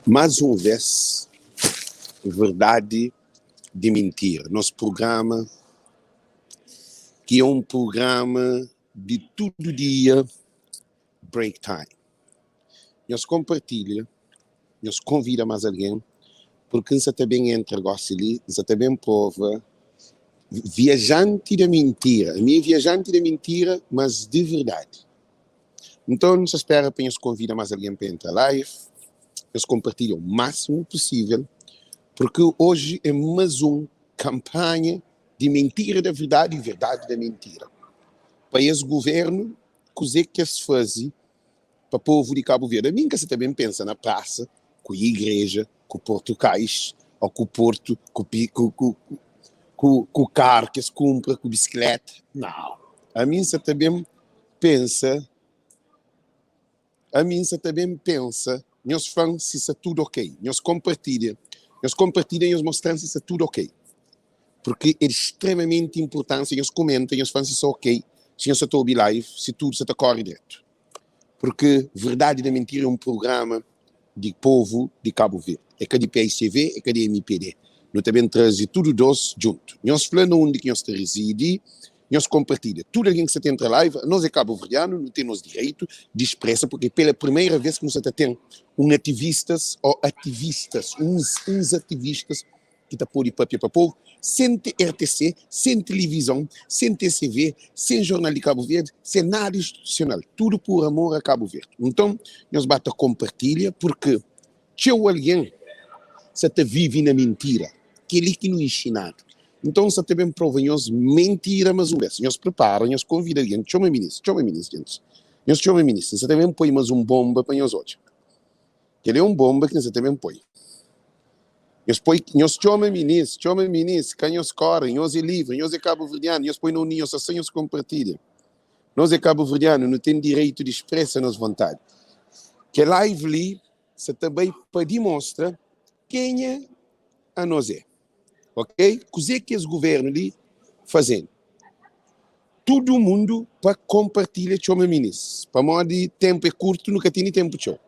Mais uma vez, verdade de mentira. Nosso programa, que é um programa de todo dia, break time. Nós compartilha, nós convida mais alguém, porque você também entra, gosta ali, você também prova viajante da mentira. A minha é viajante da mentira, mas de verdade. Então, nos espera para nos convidar mais alguém para entrar live. Nos compartilham o máximo possível, porque hoje é mais uma campanha de mentira da verdade e verdade da mentira. Para esse governo, coisa que se faz para o povo de Cabo Verde. A mim que você também pensa na praça, com a igreja, com o português, ou com o porto, com o carro que se compra, com a bicicleta. Não. A mim você também pensa, nós falamos se isso é tudo ok. Nós compartilhamos e nós mostramos se isso é tudo ok. Porque é extremamente importante, nós comentamos, nós falamos se isso é ok, se nós estamos em live, se tudo está corre direto. Porque Verdade da Mentira é um programa de povo de Cabo Verde. É que de PSCV, é que de MPD. Nós também trazemos tudo dois juntos. Nós falamos onde nós residimos, nós compartilhamos. Tudo alguém que você tem entre live, nós é cabo-verdiano, não temos direito de expressar, porque pela primeira vez que você tem uns ativistas que estão por papel para o povo, sem RTC, sem televisão, sem TCV, sem jornal de Cabo Verde, sem nada institucional. Tudo por amor a Cabo Verde. Então, nós basta compartilha, porque se alguém você vive na mentira, que ele que não é ensinado. Então, você também prova nós mentira, mas nós prepara, nós convida alguém, chama o ministro, você também põe mais um bomba para nós hoje. Que ele é um bomba que você também põe. Nós chama o ministro, que nós correm, nós é livre, nós é cabo-verdiano, nós põe na união, assim nós compartilha. Nós é cabo-verdiano, não tem direito de expressar a nossa vontade. Que live ali, você também para demonstrar quem é a nós é. Ok? Coisa que esse governo ali fazendo. Todo mundo para compartilhar com o ministro. Para modo de tempo é curto, nunca tem tempo show.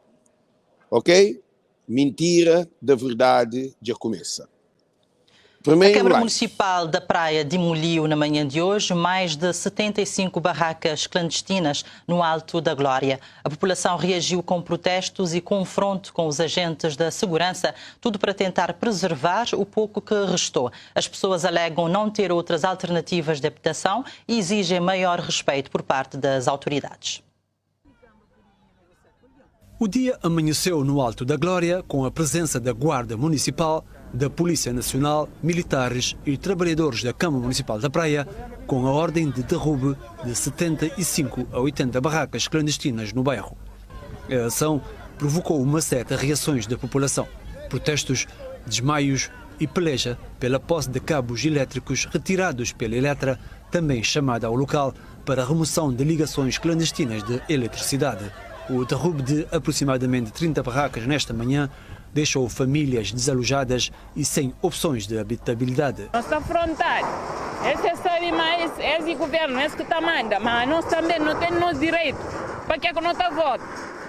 Ok? Mentira da verdade já começa. A Câmara Municipal da Praia demoliu na manhã de hoje mais de 75 barracas clandestinas no Alto da Glória. A população reagiu com protestos e confronto com os agentes da segurança, tudo para tentar preservar o pouco que restou. As pessoas alegam não ter outras alternativas de habitação e exigem maior respeito por parte das autoridades. O dia amanheceu no Alto da Glória com a presença da Guarda Municipal, da Polícia Nacional, militares e trabalhadores da Câmara Municipal da Praia, com a ordem de derrube de 75 a 80 barracas clandestinas no bairro. A ação provocou uma série de reações da população, protestos, desmaios e peleja pela posse de cabos elétricos retirados pela Eletra, também chamada ao local para a remoção de ligações clandestinas de eletricidade. O derrube de aproximadamente 30 barracas nesta manhã deixou famílias desalojadas e sem opções de habitabilidade. Nossa fronteira, esse é só mais, esse governo, esse que está manda, mas nós também não temos direito. Para que não está voto?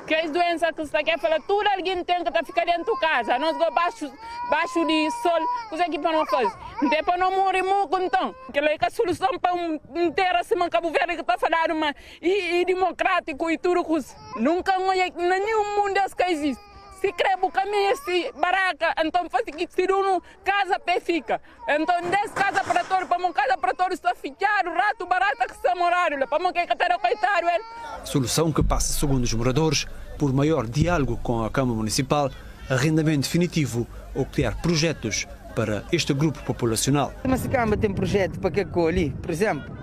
Que as doenças que você quer falar, tudo alguém tem que estar ficar dentro de casa. Nós baixo de sol, o que para não fazer? Não tem para não morrer muito então. Que é a solução para inteira semana Cabo Verde que está falando, mas e democrático e tudo isso. Nunca nenhum mundo desse que existe. Se crebo caminho esse baraca, então faz que se um casa pé fica. Então desse casa para todos, para uma casa para todos está fichado, rato barata que está morando, para uma que está coitado ele. Solução que passa, segundo os moradores, por maior diálogo com a Câmara Municipal, arrendamento definitivo ou criar projetos para este grupo populacional. Mas a Câmara tem projeto para que ali, por exemplo,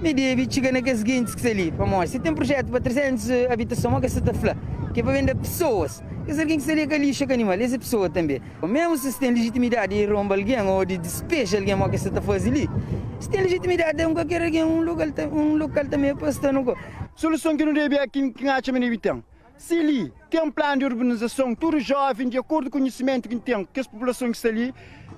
me deve chegar naqueles seguintes que ali, para nós. Se tem projeto para 300 habitações, que você está falando, que é para vender pessoas. Esse alguém que seria que lixa animal, essa pessoa também. Mesmo se tem legitimidade de romper alguém ou de despejar alguém que você está fazendo ali, se tem legitimidade de qualquer alguém, um local também para estar no go. Solução que não deve aqui que acha menino. Se ali tem um plano de urbanização, tudo jovem, de acordo com o conhecimento que tem, que as populações que estão ali,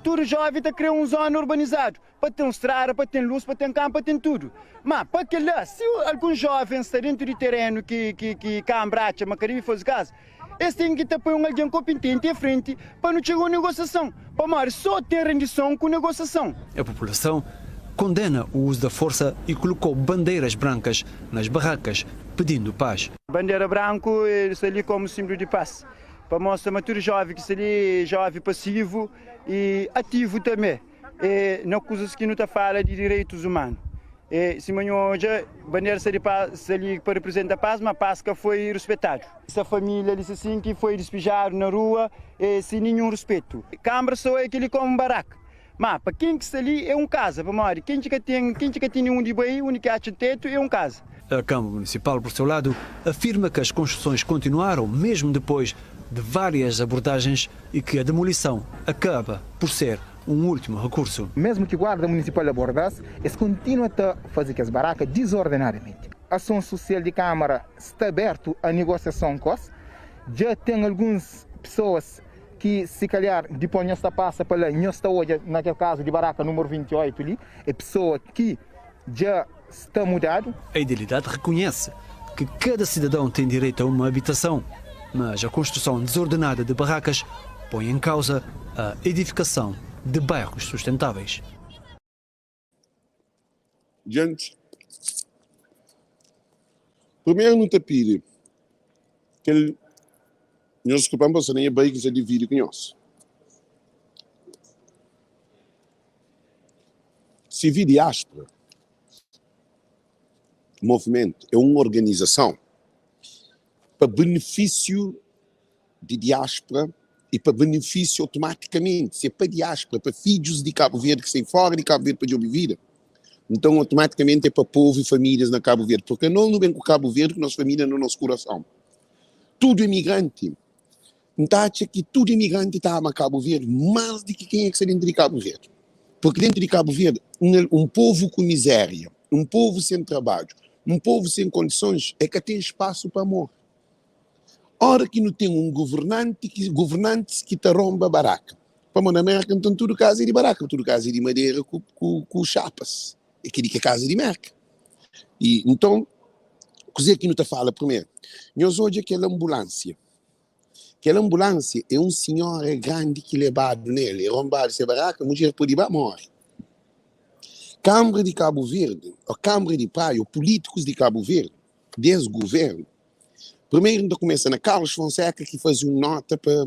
Tudo jovem está criando uma zona urbanizada. Para ter uma estrada, para ter luz, para ter campo, para ter tudo. Mas para que lá, se algum jovem está dentro de terreno que cambracha, mas queria fazer casa, eles têm que ter alguém competente em frente para não chegar a negociação. Para mais só ter rendição com negociação. A população condena o uso da força e colocou bandeiras brancas nas barracas, pedindo paz. Bandeira branca é ali como símbolo de paz. Para mostrar que todo jovem que seria jovem passivo e ativo também. Não coisas que não está fala de direitos humanos. Se hoje a bandeira seria para representar a paz, mas a paz que foi respeitada. Essa família disse assim que foi despejada na rua sem nenhum respeito. Câmara só é aquele como baraca. Mas para quem que está ali é casa, para morrer. Quem que tem um de bem, um que acha teto é casa. A Câmara Municipal, por seu lado, afirma que as construções continuaram mesmo depois de várias abordagens e que a demolição acaba por ser um último recurso. Mesmo que a Guarda Municipal abordasse, eles continuam a fazer as barracas desordenadamente. A ação social de Câmara está aberta à negociação com eles. Já tem algumas pessoas que, se calhar, depois não está passa para lá, não está hoje, naquele caso de barraca número 28 ali, é pessoa que já está mudado. A Idilidade reconhece que cada cidadão tem direito a uma habitação, mas a construção desordenada de barracas põe em causa a edificação de bairros sustentáveis. Gente, primeiro não te pide que nós ocupamos nem a bem que se divide com nós. Civil Diáspora, movimento, é uma organização para benefício de diáspora e para benefício automaticamente, se é para diáspora, para filhos de Cabo Verde que saem fora de Cabo Verde para de vida. Então, automaticamente é para povo e famílias na Cabo Verde, porque não vem com Cabo Verde, que nossa família no nosso coração. Tudo imigrante. Então, acha que tudo imigrante está a Cabo Verde, mais do que quem é que está dentro de Cabo Verde. Porque dentro de Cabo Verde, um povo com miséria, um povo sem trabalho, um povo sem condições, é que tem espaço para amor. Ora que não tem um governante que te romba a baraca. Para na América, então tudo casa é de baraca, tudo casa é de madeira com chapas. É que é casa de merca. E então, coisa que não te fala primeiro. Nós hoje aquela ambulância. Aquela ambulância é um senhor grande que levado nele, é rombado essa baraca, a mulher pode ir para morrer. Câmara de Cabo Verde, a Câmara de Praia, os políticos de Cabo Verde, desde o governo, primeiro ainda começa na Carlos Fonseca, que faz uma nota para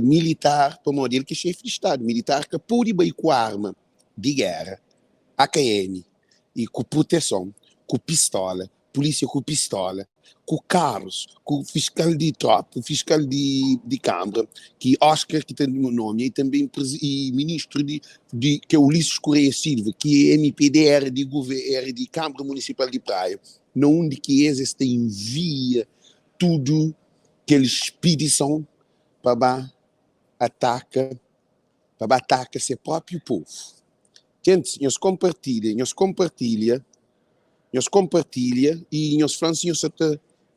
militar, para modelo que é chefe de Estado, militar que pode ir com arma de guerra, AKM, e com proteção, com pistola, polícia com pistola, com carros, com fiscal de tropa, fiscal de Câmara, que Oscar, que tem o nome, e também e ministro que é Ulisses Correia Silva, que é MPDR de Câmara Municipal de Praia, onde que eles envia tudo que eles expedição para atacar seu próprio povo. Gente, nós compartilha e nós falamos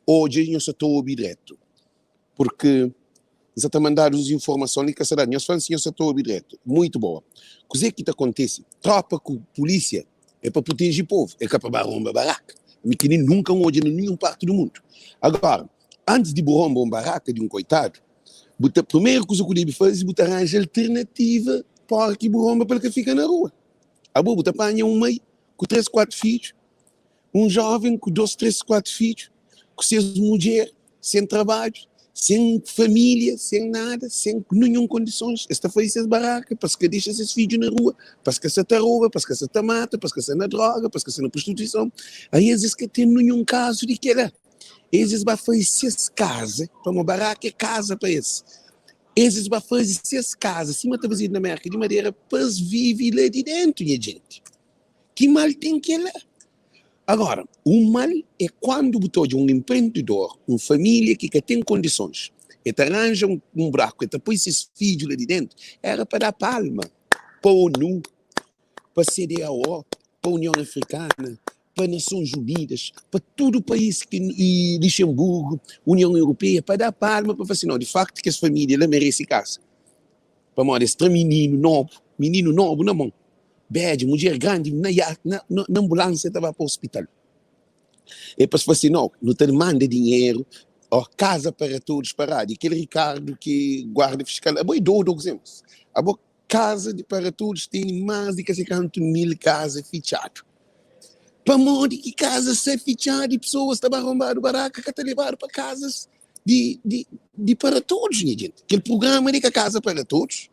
hoje nós estamos ouvir direto. Porque nós estamos mandando as informações que será, nós falamos nós estamos ouvir direto. Muito boa. O que é que acontece? Tropa com polícia é para proteger o povo, é para bomba baraca. Que nem nunca hoje em nenhuma parte do mundo. Agora, antes de bomba baraca de um coitado, a primeira coisa que o deve fazer é arranjar alternativa para que bomba para que fica na rua. A boa apanha um mãe com 3, 4 filhos, um jovem com 2, 3, 4 filhos, com 6 mulheres, sem trabalho, sem família, sem nada, sem nenhuma condições. Esta foi essas barracas, porque que deixa esses filhos na rua, porque se te rouba, porque se te mata, porque se na droga, porque se na prostituição. Aí às vezes que tem nenhum caso de que era. Eles vão fazer 6 casas, para uma barraca é casa para esse. Eles vão fazer 6 casas, cima da vazia na América de madeira, para viver lá de dentro, minha gente. Que mal tem que lá? Agora, o mal é quando você um empreendedor, uma família que tem condições, e te arranja um buraco, e te põe esses filhos lá de dentro, era para dar palma, para a ONU, para a CDAO, para a União Africana, para as Nações Unidas, para todo o país, e Luxemburgo, União Europeia, para dar palma, para falar assim, não, de facto que essa família ela merece casa. para mostrar menino novo na mão. Bede, mulher grande, na ambulância estava para o hospital. E depois falou assim, não te manda dinheiro, ó, casa para todos, parado. E aquele Ricardo que guarda fiscal, a boi do dizemos. A boa casa para todos tem mais de 50.000 casas fechadas. Para modo que casas ser fechadas e pessoas estavam arrombando baraca que te levaram para casas de para todos, gente. Aquele programa de que a casa para todos,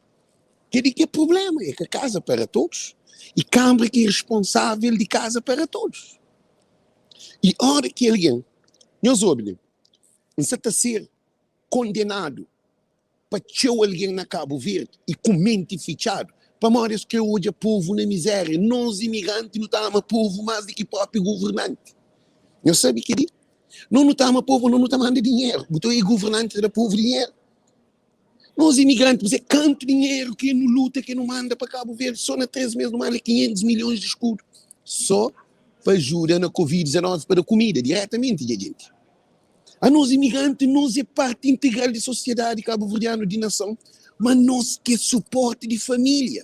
que é problema, é que a casa para todos. E Câmara que é responsável de casa para todos. E a hora que alguém, nós ouvimos, está a ser condenado para ter alguém na Cabo Verde e com mente fechado, para mais que hoje o povo na miséria, nós imigrantes não estamos povo mais do que o próprio governante. Não sabe o que diz? Não estamos povo, não estamos dando dinheiro, então é governante do povo dinheiro. Nós imigrantes, é canto dinheiro que não luta, que não manda para Cabo Verde, só na 3 meses não manda 500 milhões de escudo. Só para ajuda na Covid-19 para a comida, diretamente, gente. A nós imigrantes, nós é parte integral da sociedade cabo-verdiana de nação, mas nós que é suporte de família.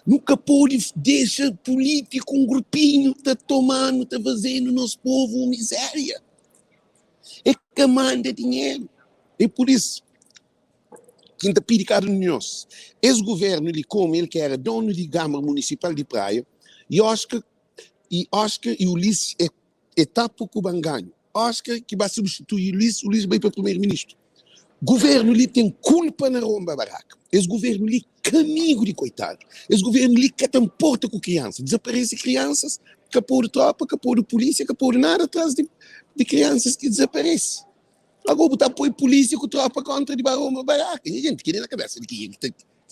Nunca pode deixar político, um grupinho, tá tomando, tá fazendo nosso povo miséria. É que manda dinheiro. E por isso, quem está pedindo nós, esse governo, ele como ele que era dono de Câmara Municipal de Praia, e Oscar e Ulisses é pouco banganho. Oscar que vai substituir Ulisses vai para o primeiro-ministro. O governo ali tem culpa na romba barraca. Esse governo ali caminho de coitado. Esse governo ali que tem porta com crianças. Desaparece crianças, capô de tropa, capô de polícia, capô de nada atrás de crianças que desaparecem. Agora botar apoio polícia com tropa contra de romba barraca. E gente, que nem na cabeça de que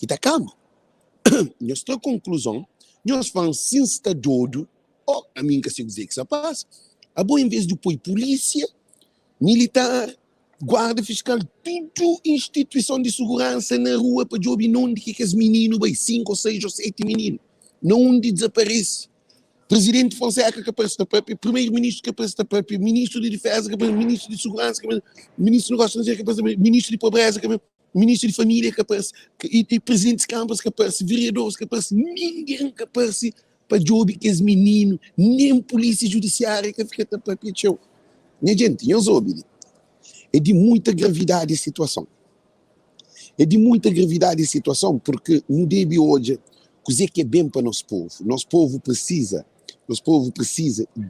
está calmo. Nossa conclusão, nós falamos sem estar doido, a mim que se dizer que isso passa. Agora, em vez de apoio polícia, militar, guarda fiscal, tudo instituição de segurança na rua para jogar não de que os meninos, 5, 6 ou 7 meninos, não de desaparece. Presidente Fonseca que aparece da própria, primeiro-ministro que aparece da própria, ministro de defesa que aparece, ministro de segurança que aparece, ministro de negócios estrangeiros que aparece, ministro de pobreza que aparece, ministro de família que aparece, e presidente de câmaras que aparece, vereadores que aparece, ninguém que aparece para jogar que os meninos, nem polícia judiciária que fica da própria show. Minha gente, eu ouvi. É de muita gravidade a situação. É de muita gravidade a situação, porque não deve hoje cozer que é bem para nosso povo. Nosso povo precisa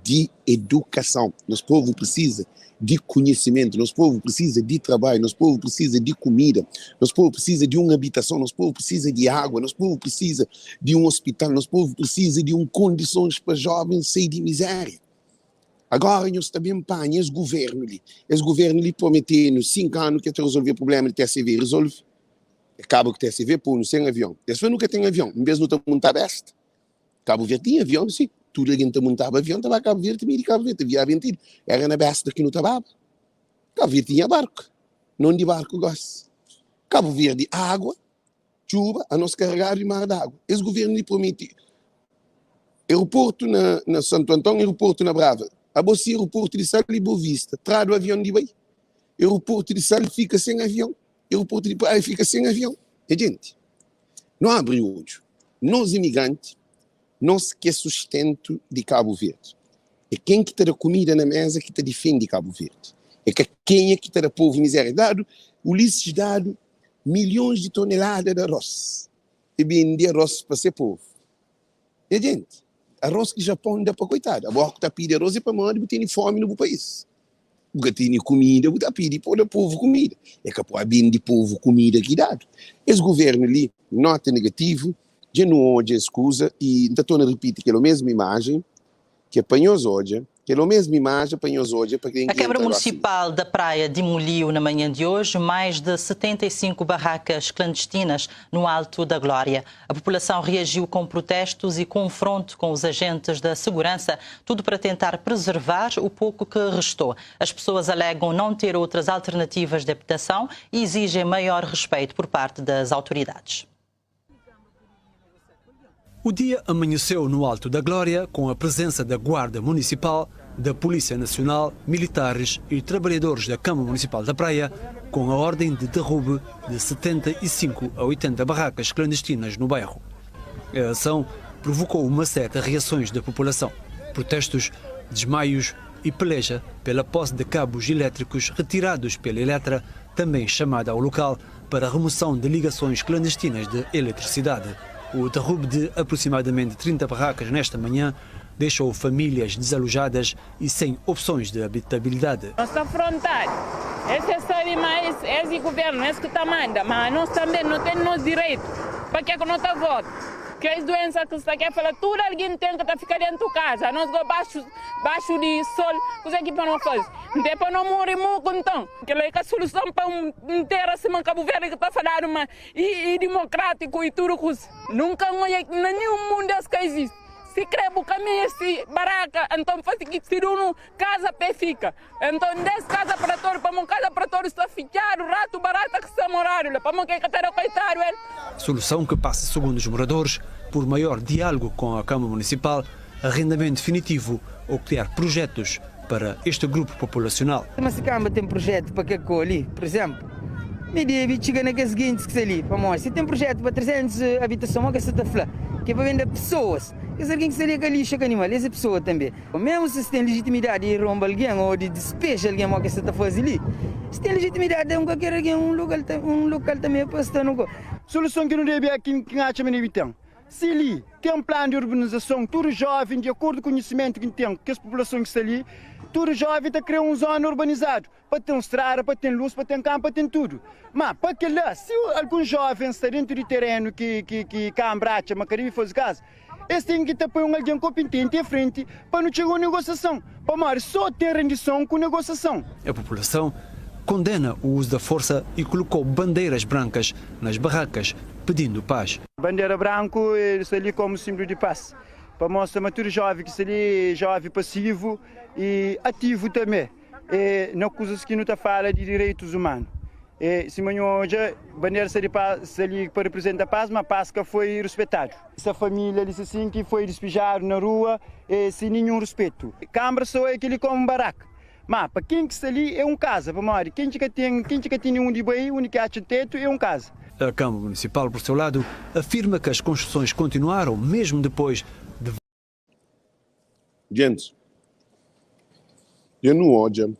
de educação. Nosso povo precisa de conhecimento. Nosso povo precisa de trabalho. Nosso povo precisa de comida. Nosso povo precisa de uma habitação. Nosso povo precisa de água. Nosso povo precisa de um hospital. Nosso povo precisa de condições para jovens sair de miséria. Agora, nós também panha esse governo ali prometendo 5 anos que até resolver o problema de TCV, resolve. Acaba que TCV põe sem avião. Esse nunca tem avião, em vez de não montar besta. Cabo Verde tinha avião, sim. Tudo alguém montava avião, estava a Cabo Verde, também de Cabo Verde, havia aventura. Era na besta que não estava. Cabo Verde tinha barco, não de barco gosta. Cabo Verde, água, chuva, a nós carregar de mar d'água. Esse governo lhe promete aeroporto na Santo Antônio, aeroporto na Brava. A Bossi, aeroporto de Sal e Boa Vista. Trado o avião de Bahia. Aeroporto de Sal fica sem avião. Aeroporto de Praia fica sem avião. E, gente, não abre o olho. Nós, imigrantes, nós que é sustento de Cabo Verde. É quem que está da comida na mesa que está defende Cabo Verde. É quem é que está da povo miséria. Ulisses dado milhões de toneladas de arroz. E vende arroz para ser povo. E, gente, arroz que o Japão dá para coitado. Agora que está pedindo arroz é para mandar e tem fome no país. Porque tem comida, está pedindo para o povo comida. É capaz de povo comida que dá. Esse governo ali, nota negativo, já não hoje escusa, e estou a repetir que é a mesma imagem que apanhou hoje, que é a mesma imagem apanhou hoje. A Câmara Municipal da Praia demoliu na manhã de hoje mais de 75 barracas clandestinas no Alto da Glória. A população reagiu com protestos e confronto com os agentes da segurança, tudo para tentar preservar o pouco que restou. As pessoas alegam não ter outras alternativas de habitação e exigem maior respeito por parte das autoridades. O dia amanheceu no Alto da Glória com a presença da Guarda Municipal, da Polícia Nacional, militares e trabalhadores da Câmara Municipal da Praia, com a ordem de derrube de 75 a 80 barracas clandestinas no bairro. A ação provocou uma série de reações da população: protestos, desmaios e peleja pela posse de cabos elétricos retirados pela Eletra, também chamada ao local para a remoção de ligações clandestinas de eletricidade. O derrube de aproximadamente 30 barracas nesta manhã deixou famílias desalojadas e sem opções de habitabilidade. Nós estamos afrontados. Esse é mais esse governo, esse que está manda, mas nós também não temos direito. Para que não está voto? Que as doenças que está aqui falar, tudo alguém tem que ficar dentro de casa. Nós baixo de sol, o que para não fazer? Depois não morre muito então. Que é a solução para inteira semana Cabo Verde que está falando, mas e democrático e tudo isso. Nunca nenhum mundo que existe. Se crê o caminho esse baraca, então faz que se um casa pé fica. Então 10 casa para todos, para uma casa para todos está ficar, o rato barata que está morando, para uma que está coitado ele. Solução que passa, segundo os moradores, por maior diálogo com a Câmara Municipal, arrendamento definitivo ou criar projetos para este grupo populacional. Mas se a Câmara tem projeto para que ali, por exemplo, me deve chegar naqueles seguintes que se ali, para nós. Se tem projeto para 300 habitações, que se está falando, que é para vender pessoas. Que alguém que seria que lixa com animal, essa pessoa também. Mesmo se tem legitimidade de romper alguém ou de despejar alguém que se está fazendo ali, se tem legitimidade de qualquer alguém, um local também para estar no. Solução que não deve aqui que acha me então. Se ali tem um plano de urbanização, tudo jovem, de acordo com o conhecimento que tem, que as populações que estão ali, tudo jovem está criando uma zona urbanizada, para ter estrada, para ter luz, para ter campo, para ter tudo. Mas para que lá, se algum jovem está dentro do terreno que cambracha, mas queria fazer casa, eles têm que estar põe alguém competente em frente para não chegar a negociação. Para mais só ter rendição com negociação. A população condena o uso da força e colocou bandeiras brancas nas barracas, pedindo paz. Bandeira branca, eles ali como símbolo de paz. Para mostrar que tudo jovem, que se ali jovem passivo e ativo também. E não coisas que não está fala de direitos humanos. E se amanhã hoje a bandeira se ali para representar a paz, mas a paz que foi respeitado. Essa família disse assim que foi despejado na rua sem nenhum respeito. Câmara só é aquele como um baraca. Mas para quem que está ali é um casa, para morrer. Quem que tem um de boi, um que acha teto é um casa. A Câmara Municipal, por seu lado, afirma que as construções continuaram mesmo depois de... Gente, eu não ódio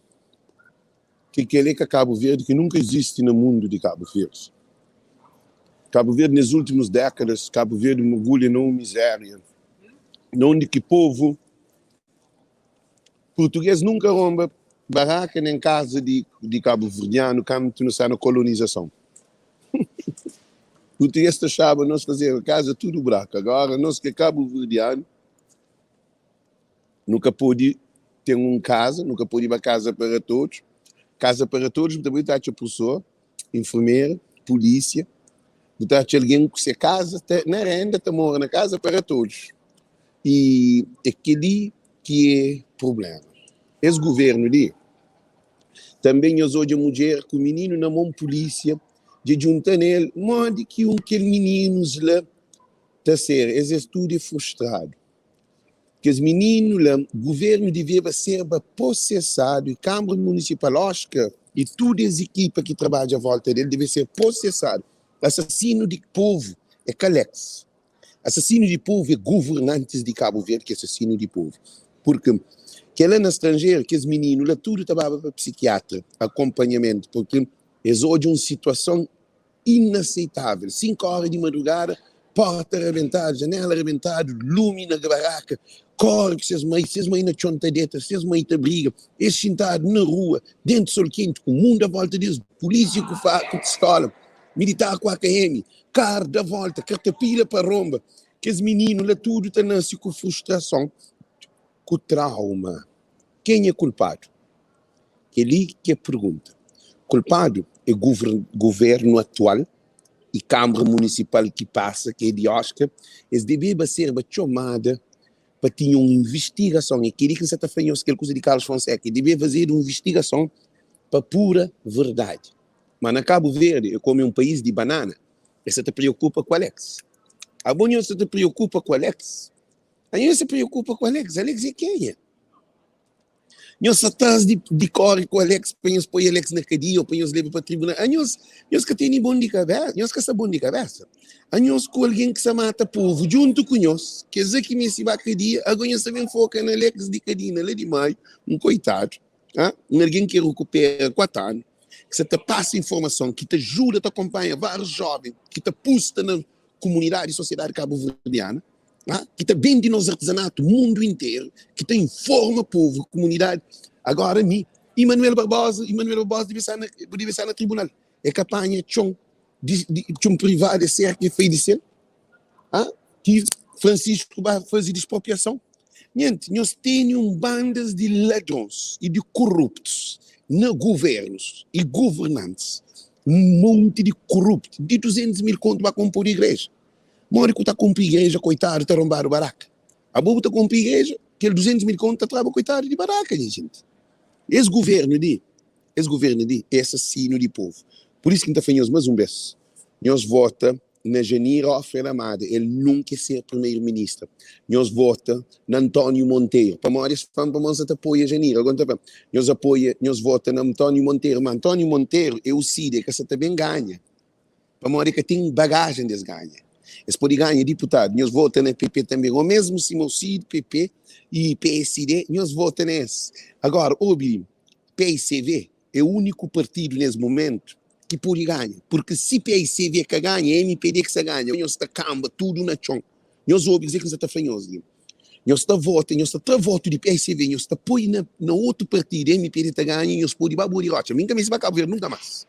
que ele é Cabo Verde que nunca existe no mundo de Cabo Verde. Cabo Verde, nas últimas décadas, Cabo Verde mergulha numa miséria, onde que povo português nunca romba barraca nem casa de Cabo Verdeano, quando não está na colonização. Português achava nós fazer a casa tudo buraco. Agora, nós que é Cabo Verdeano, nunca pôde ter uma casa, nunca pôde ir para casa para todos. Casa para todos, também está a professor, enfermeira, polícia, está a alguém que se casa, na renda, está mora na casa para todos. E aquele que é problema. Esse governo ali, também eu sou de mulher com o menino na mão polícia, de juntar nele, modo que aquele menino lá está a ser, esse estudo é frustrado. Que os meninos lá, o governo devia ser processado, e Câmara Municipal, Oscar, e todas as equipas que trabalham à volta dele devem ser processados. Assassino de povo é Calex. Assassino de povo é governantes de Cabo Verde, que é assassino de povo. Porque que lá no estrangeiro, que os meninos lá, tudo trabalha para psiquiatra, acompanhamento, porque eles hoje uma situação inaceitável. 5 horas de madrugada, porta arrebentada, janela arrebentada, lume na barraca, corre que vocês mães na chontadeta, vocês mães da briga, eles sentados na rua, dentro do sol quente, com o mundo à volta deles, polícia com pistola, militar com AKM, carro da volta, cartapila para romba, que os meninos lá tudo está nascendo com frustração, com trauma. Quem é culpado? Ele que é pergunta. Culpado é o governo atual e Câmara Municipal que passa, que é de Oscar, eles devem ser chamados para ter uma investigação. E queria que você está fazendo aquela coisa de Carlos Fonseca, devia fazer uma investigação para pura verdade. Mas na Cabo Verde, como é um país de banana, você te preocupa com o Alex. A Bonha você te preocupa com o Alex. Aí você se preocupa com o Alex. Alex é quem é? Nós atrás de corre com o Alex, põe o Alex na cadeia, ou põe os leva para o tribunal. Nós que tem bom de cabeça, nós que está bom de cabeça. Nós com alguém que se mata povo, junto com nós, que é que me se vai cadeia, agora nós também foca na Alex de cadeia, lá de maio, coitado, alguém que recupera 4 anos, que você te passa informação, que te ajuda, te acompanha, vários jovens, que te posta na comunidade e sociedade cabo-verdiana, que te vende nos artesanatos, mundo inteiro, que te informa o povo, comunidade. Agora, Emmanuel Barbosa deve estar no tribunal. É campanha de um privado, certo, que fez de ser, que Francisco vai fazer de expropriação. Gente, nós temos bandas de ladrões e de corruptos nos governos e governantes. Um monte de corruptos, de 200 mil conto para compor igreja. Mora que está comprando igreja, coitado, está roubando baraca. A boa está comprando igreja, que 200 mil conto está trabalhando, coitado, de baraca, gente. Esse governo é assassino de povo. Por isso que nós fazemos mais um vez. Nós votamos na Janira Ofer Amada, ele nunca quer ser primeiro-ministro. Nós votamos na António Monteiro. Para nós apoia a Janira. Nós votamos na António Monteiro. Mas António Monteiro é o CID, que você também ganha. Para nós que tem bagagem de ganhar. Eles podem ganhar deputado. Nós votamos na PP também. Ou mesmo se o CID, PP e PSD, nós votamos nesse. Agora, o PICV é o único partido nesse momento que pode ganhar. Porque se PICV que ganha, é MPD que se ganha. Nós está camba, tudo na chão. Nós ouvimos dizer que nós está fanhoso. Nós está voto de PICV, nós está põe na outro partido, MPD está ganha, e nós podemos babar de rocha. Nunca mais vai acabar, nunca mais.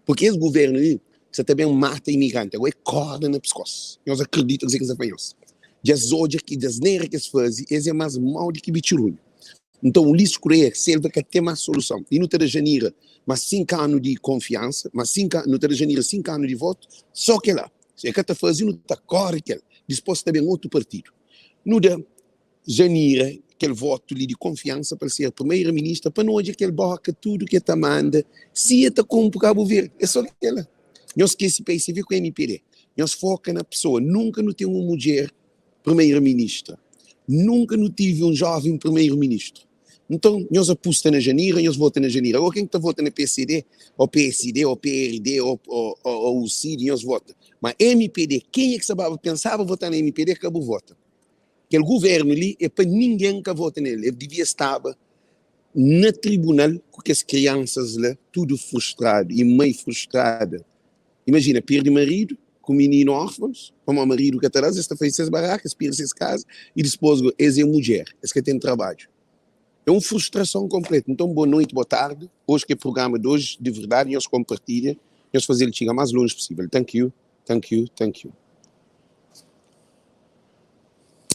Porque esse governo aí, você também mata imigrante, agora é corda na pescoço. Nós acreditamos que você fanhoso. Das hoje que das neiras que se fazem, esse é mais mal do que bichurulho. Então, o lixo Coreia serve que tem mais solução. E no Terra Janeiro, mas 5 anos de confiança, no Terra Janeiro, 5 anos de voto, só que lá. Se é que está fazendo, está corre que disposto também outro partido. No Terra Janeiro, aquele voto ali de confiança para ser primeiro-ministro, para não hoje aquele boca tudo que está manda, se está com o Cabo Verde, é só aquela. Nós esquece PICV com o MPD. Nós foca na pessoa. Nunca não tem uma mulher primeira-ministra. Nunca não tive um jovem primeiro-ministro. Então, nós apostamos na Janira, nós votamos na Janira. Ou quem está votando na PCD, ou PSD, ou PRD, ou o CID, nós votamos. Mas MPD, quem é que pensava votar na MPD, acabou vota. Aquele governo ali é para ninguém que vota nele. Ele devia estar no tribunal com as crianças lá, tudo frustrado e meio frustrada. Imagina, perde marido, com menino órfãos, como o marido que atrás, esta fez 6 barracas, perde 6 casas, e depois é mulher, é que tem trabalho. É uma frustração completa. Então, boa noite, boa tarde. Hoje que é o programa de hoje, de verdade, nós compartilhamos, nós fazemos ele chegar mais longe possível. Thank you, thank you, thank you.